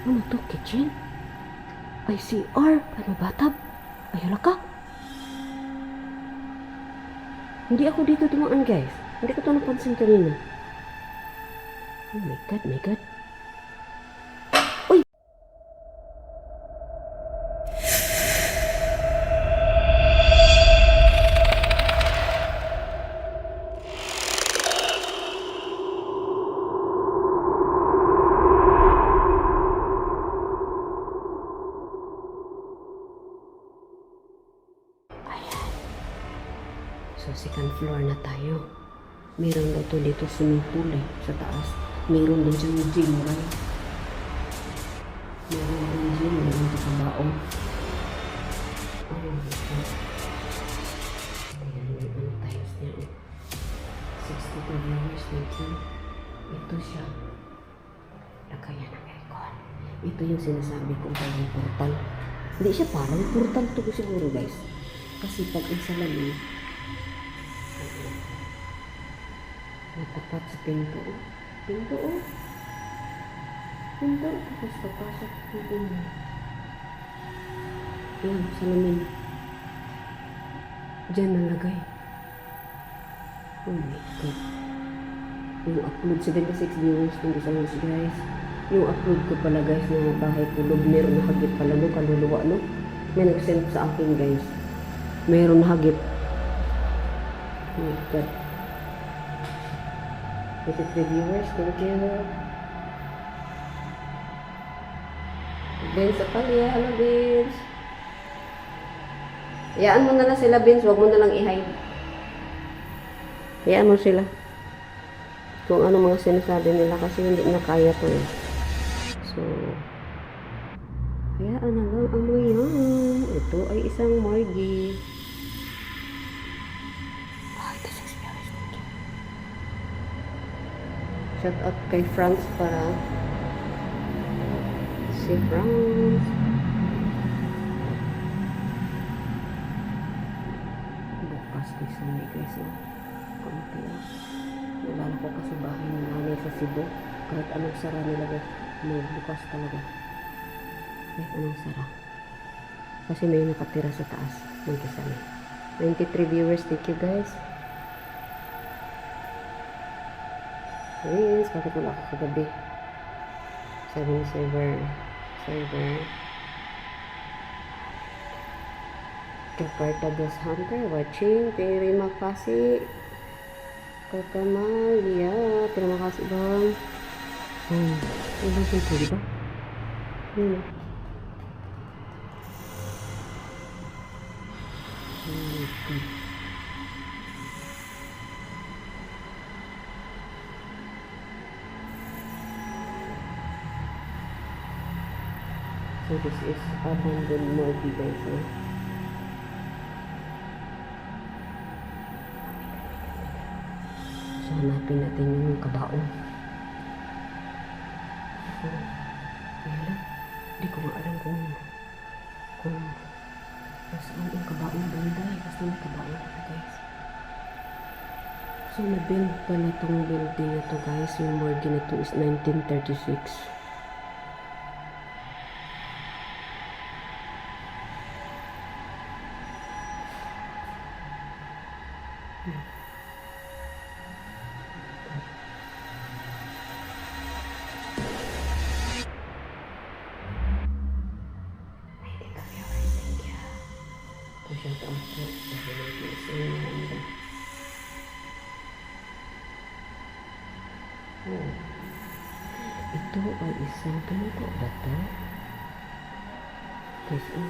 Ano to? Kitchen? ICR? Ano bathtub? Ayun ka? Hindi ako dito dumaan guys. Hindi ko to napansin kanina. Oh my god, my god. Uy! So, second floor na tayo. Meron daw to dito swimming pool sa taas. Meron din siyang gym, right? Meron din gym, meron din sa baong. Oh my God. Ayan, may ano tiles niya. 62 viewers dito. Ito siya. Lagayan ng aircon. Ito yung sinasabi kong parang portal. Hindi siya parang portal to siguro guys. Kasi pag ang salamin, natapat sa pinto. Pinto oh. Pinto. Tapos papasok pinto mo. Yan, salamin. Diyan nalagay. Oh my God. Yung upload 76 viewers. Thank you so much guys. Yung upload ko pala guys na bahay ko. Meron na hagip pala no. Kaluluwa no. May nag-send sa akin guys. Meron na hagip. Oh my God. 83 viewers, thank you. Vince Apalia, hello Vince. Hayaan mo na lang sila Vince, huwag mo na lang i-hide. Hayaan mo sila. Kung ano mga sinasabi nila kasi hindi na kaya to eh. So, hayaan na lang ang mga yan. Ito ay isang morgue. Shout out kay France para si France. Bukas guys may guys oh. Konti lang. Nalala ko kasi bahay ng nanay sa Cebu. Kahit anong sara nila guys. May bukas talaga. Kahit anong sara. Kasi may nakatira sa taas. Ng kisame. 93 viewers. Thank you guys. Yes, bakit wala ako kagabi? Sabi ni server. Jakarta Ghost Hunter watching. Terima kasih. Kakamalia. Terima kasih bang. Ini bang itu di bang. So this is abandoned morgue guys. So hanapin natin yung kabaong. So, ayan. Hindi ko maalam kung saan yung kabaong banda. Basta may kabaong na guys. So na-build pala itong building na to guys. Yung morgue na to is 1936. Ito ay isang pinto ba ito? Guys, ano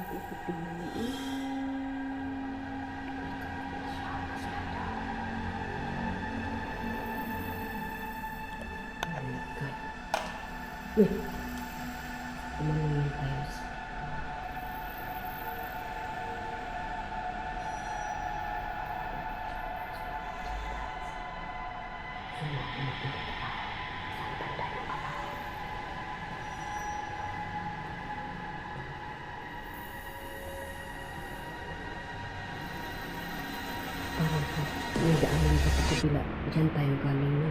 ito pinaliin? Oh my God. Wait. Umano yung tiles. Parang may daanan pa sa kabila. Diyan tayo galing na.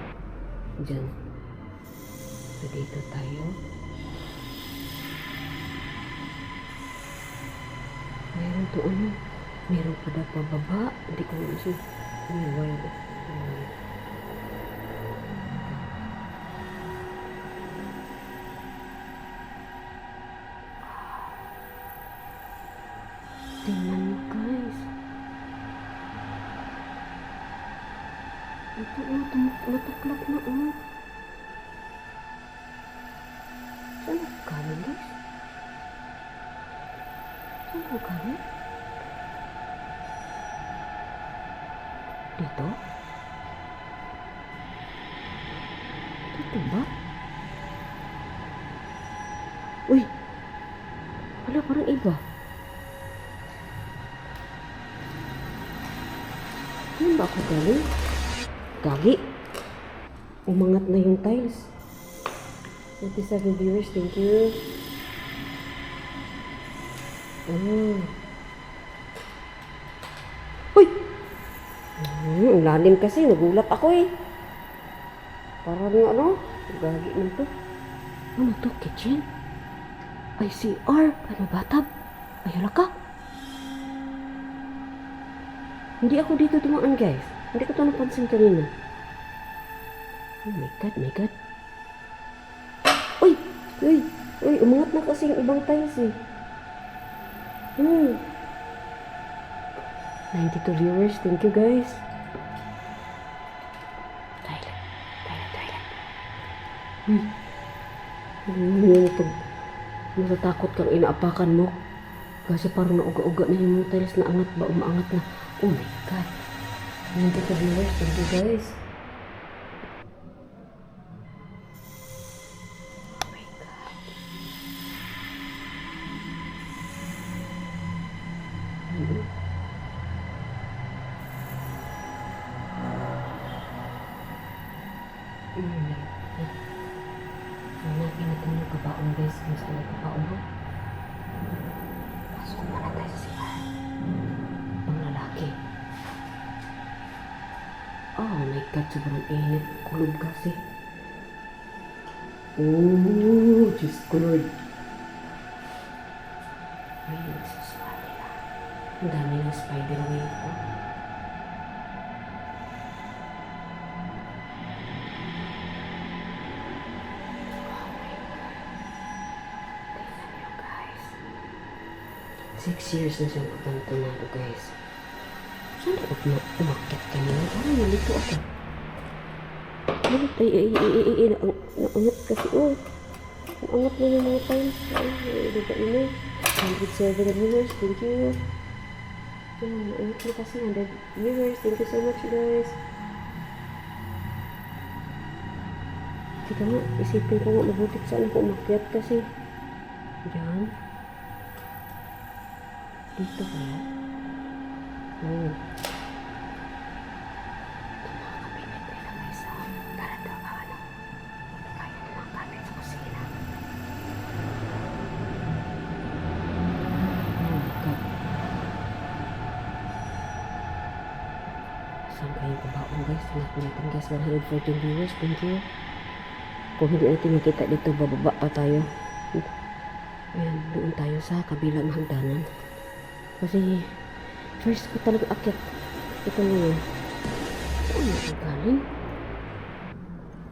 Diyan. So, dito tayo. Meron to ano. Meron pa daw pababa. Hindi ko kasi. May wire. Tingnan mo guys. Ito matuklap na Saan ako galing guys? Saan ako galing? Dito? Dito ba? Uy! Wala, parang iba. Saan ba ako galing? Gagi. Umangat na yung tiles. 27 viewers, thank you. Uy! Ang lalim kasi, nagulat ako eh. Parang ano, gagi man to. Ano to, kitchen? ICR, ano bathtub? Ay, hala ka. Hindi ako dito dumaan guys. Hindi ko ito napansin kanina. Oh my god, my god. Uy! Uy! Uy! Umangat na kasi yung ibang tiles eh. 92 viewers. Thank you guys. Toilet. Yun ito. Natatakot kang inaapakan mo. Kasi parang nauga-uga na yung tiles na angat ba? Umaangat na. Oh my god. 92 viewers. Thank you guys. Hanapin natin yung kabaong guys. Kung saan yung kabaong mo. Pasok muna tayo sa siya. Pang lalaki. Oh my god, sobrang init. Kulog kasi. Oh, Diyos ko Lord. Ay, nagsuswali na. Ang dami ng spider wave po. Six years na siyang pagtantunado guys. Saan ako umakyat kanina? Parang nalito ako. Naangat kasi. Naangat na yung mga times. Ay, diba ina? 107 viewers. Thank you. Naangat na kasi 100 viewers. Thank you so much guys. Sige nga, isipin ko nga mabuti saan ako umakyat kasi. Diyan. Dito kaya? Oh. Nakakapinit na guys. Tara daw ba ano? Kaya naman kami sa kusina. Oh my god. Saan kayong kabaong guys? Tingnan natin guys. 114 viewers. Thank you. Kung hindi natin makita dito, bababa pa tayo. Ayan, doon tayo sa kabilang hagdanan. Kasi, first ko talaga akyat. Ito na yun. Saan ako galing?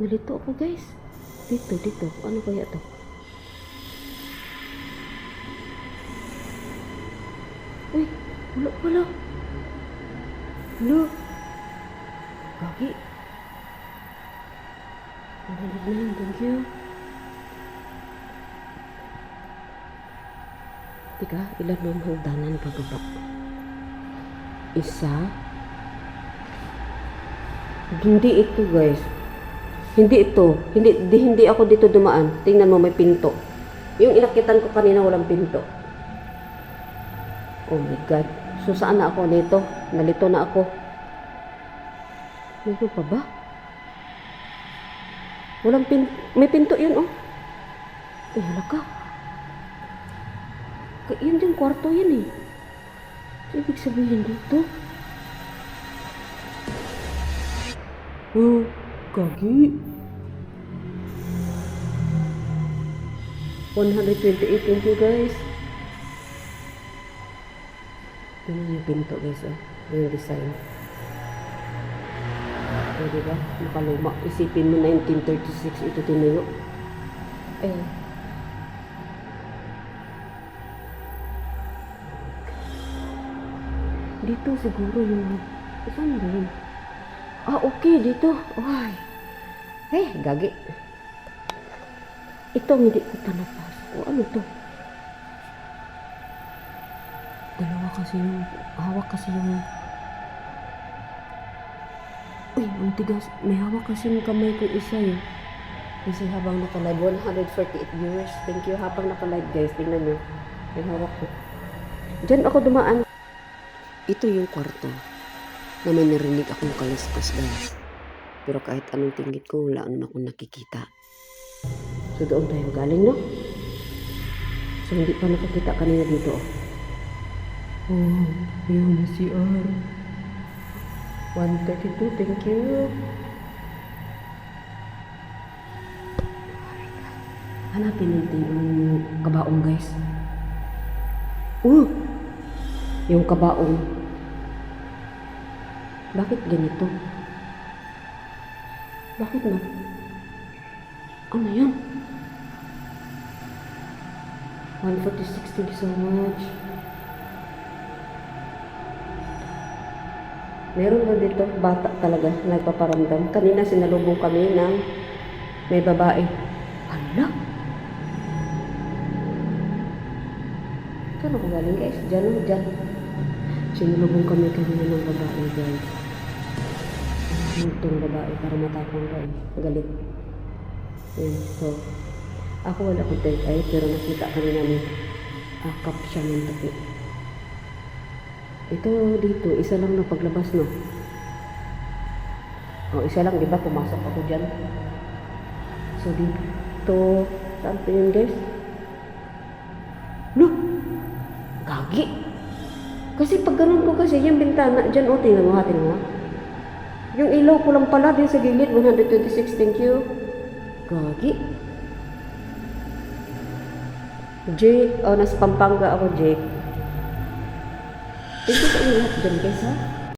Nalito ako guys. Dito. Ano kaya to? Uy, wala pala. Wala. Gagi. Nalilig na yun, thank you. Tika, ilan mo ang hagdanan pagaba? Isa. Hindi ito guys. Hindi ito. Hindi ako dito dumaan. Tingnan mo, may pinto. Yung inakitan ko kanina walang pinto. Oh my god. So saan na ako nito? Nalito na ako. Meron pa ba? Walang pinto. May pinto yun oh. Eh, hala ka. Yun yung kwarto yan eh. Ibig sabihin dito. Oh, kagi. 128, thank you guys. Tingnan yung pinto guys, oh. Yung design. O, diba? Makaluma. Isipin mo 1936 ito tinuyo. Ayun. Dito siguro yung... Saan ba yun? Ah, okay. Dito. Ay. Gagi. Ito hindi ko pa napasok. O, ano to? Dalawa kasi yung... Hawak kasi yung... Uy, ang tigas. May hawak kasi yung kamay ko isa yun. Kasi habang naka-live, 148 viewers. Thank you. Habang naka-live guys, tingnan nyo. May hawak ko. Diyan ako dumaan. Ito yung kwarto na may narinig akong kalaspas guys. Pero kahit anong tinggit ko, wala naman akong nakikita. So doon tayo galing, no? So hindi pa nakakita kanina dito. Oh, yun na si R. 132, thank you. Hanapin natin yung kabaong guys. Yung kabaong. Bakit ganito? Bakit na? Ano yun? 146, thank you so much. Meron na dito, bata talaga, nagpaparamdam. Kanina sinalubong kami ng may babae. Hala? Saan ako galing guys? Diyan. Sinalubong kami kanina ng babae guys. Itong babae para matapang ka galit. Yan, so ako wala akong third eye pero nakita kanina may akap siya ng tabi. Ito dito, isa lang na paglabas, no? Isa lang, di ba? Pumasok ako dyan. So, dito, saan po yun, guys? Look! Gagi! Kasi pag ganun ko kasi, yung bintana, dyan, tingnan mo. Yung ilaw ko lang pala, din sa gilid, 126, thank you. Gagi! Jake, nasa Pampanga ako, Jake. Thank you sa inyo lahat dyan guys ha.